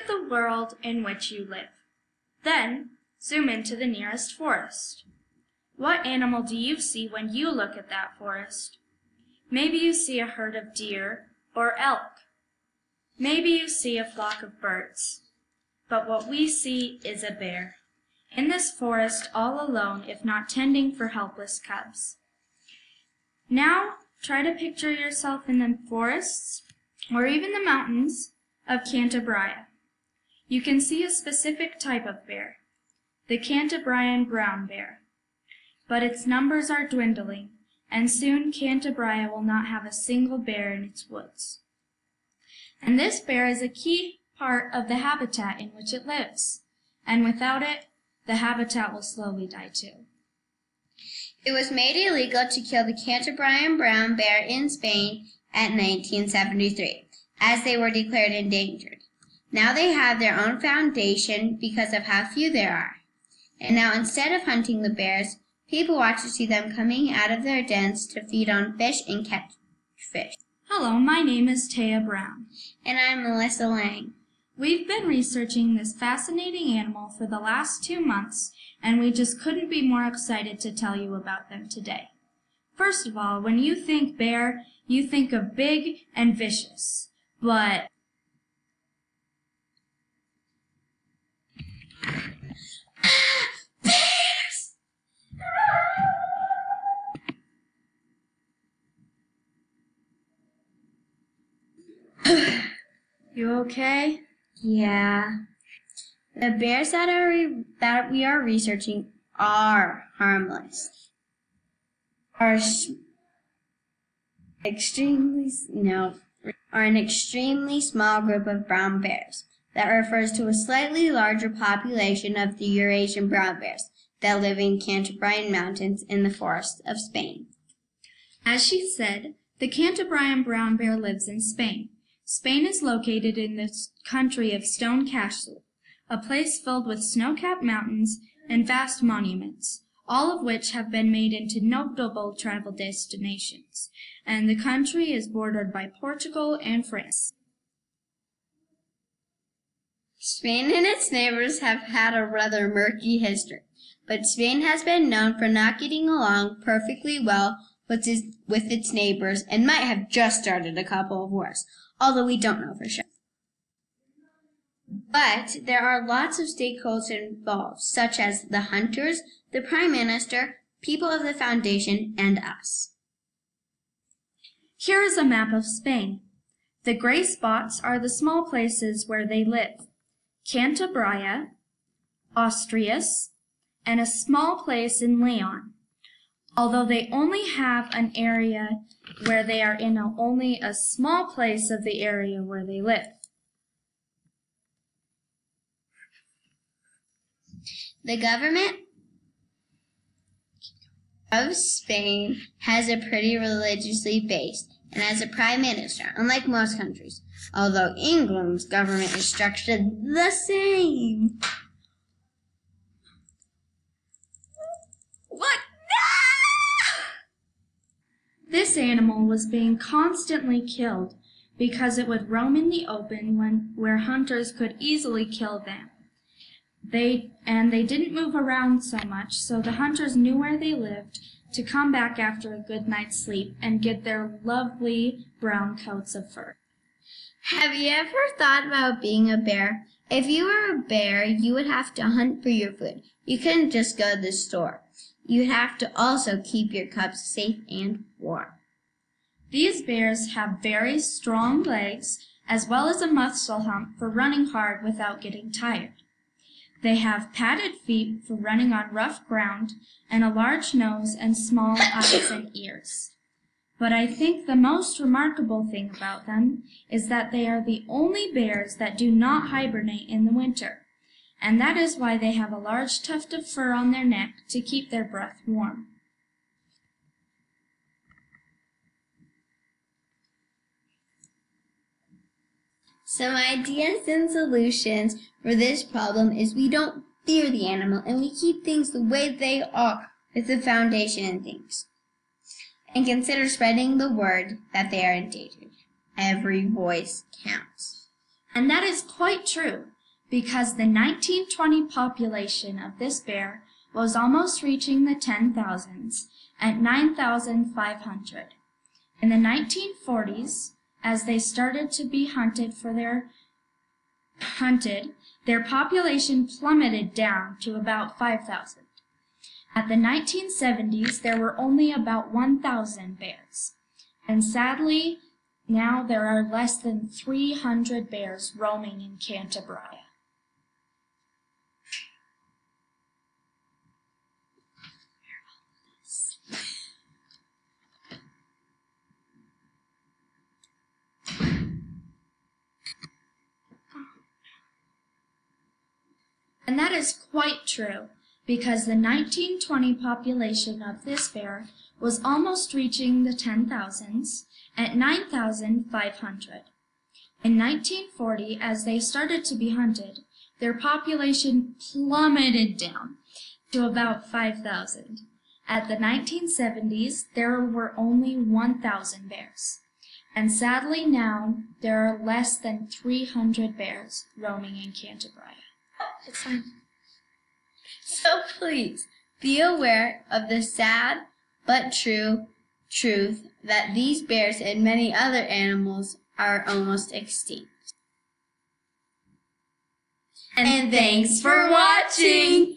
at the world in which you live. Then, zoom into the nearest forest. What animal do you see when you look at that forest? Maybe you see a herd of deer or elk. Maybe you see a flock of birds. But what we see is a bear, in this forest all alone if not tending for helpless cubs. Now, try to picture yourself in the forests, or even the mountains, of Cantabria. You can see a specific type of bear, the Cantabrian brown bear. But its numbers are dwindling, and soon Cantabria will not have a single bear in its woods. And this bear is a key part of the habitat in which it lives, and without it, the habitat will slowly die too. It was made illegal to kill the Cantabrian brown bear in Spain at 1973, as they were declared endangered. Now they have their own foundation because of how few there are. And now instead of hunting the bears, people watch to see them coming out of their dens to feed on fish and catch fish. Hello, my name is Taya Brown. And I'm Melissa Lang. We've been researching this fascinating animal for the last 2 months, and we just couldn't be more excited to tell you about them today. First of all, when you think bear, you think of big and vicious, but you okay? Yeah. The bears that we are researching are harmless. Are an extremely small group of brown bears that refers to a slightly larger population of the Eurasian brown bears that live in Cantabrian mountains in the forests of Spain. As she said, the Cantabrian brown bear lives in Spain. Spain is located in the country of Stone Castle, a place filled with snow-capped mountains and vast monuments, all of which have been made into notable travel destinations, and the country is bordered by Portugal and France. Spain and its neighbors have had a rather murky history, but Spain has been known for not getting along perfectly well with its neighbors and might have just started a couple of wars, although we don't know for sure. But there are lots of stakeholders involved, such as the hunters, the Prime Minister, people of the Foundation, and us. Here is a map of Spain. The gray spots are the small places where they live: Cantabria, Asturias, and a small place in Leon, although they only have an area where they are in only a small place of the area where they live. The government of Spain has a pretty religiously based and has a prime minister, unlike most countries, although England's government is structured the same. What? This animal was being constantly killed because it would roam in the open where hunters could easily kill them. They didn't move around so much, so the hunters knew where they lived to come back after a good night's sleep and get their lovely brown coats of fur. Have you ever thought about being a bear? If you were a bear, you would have to hunt for your food. You couldn't just go to the store. You'd have to also keep your cubs safe and warm. These bears have very strong legs, as well as a muscle hump for running hard without getting tired. They have padded feet for running on rough ground, and a large nose and small eyes and ears. But I think the most remarkable thing about them is that they are the only bears that do not hibernate in the winter, and that is why they have a large tuft of fur on their neck to keep their breath warm. Some ideas and solutions for this problem is we don't fear the animal and we keep things the way they are with the foundation and things. And consider spreading the word that they are endangered. Every voice counts. And that is quite true. because the 1920 population of this bear was almost reaching the 10,000s at 9,500. In the 1940s, as they started to be hunted, their population plummeted down to about 5,000. At the 1970s, there were only about 1,000 bears, and sadly, now there are less than 300 bears roaming in Canterbury. And that is quite true, because the 1920 population of this bear was almost reaching the 10,000s at 9,500. In 1940, as they started to be hunted, their population plummeted down to about 5,000. At the 1970s, there were only 1,000 bears. And sadly now, there are less than 300 bears roaming in Canterbury. It's fine. So please, be aware of the sad but true truth that these bears and many other animals are almost extinct. And thanks for watching!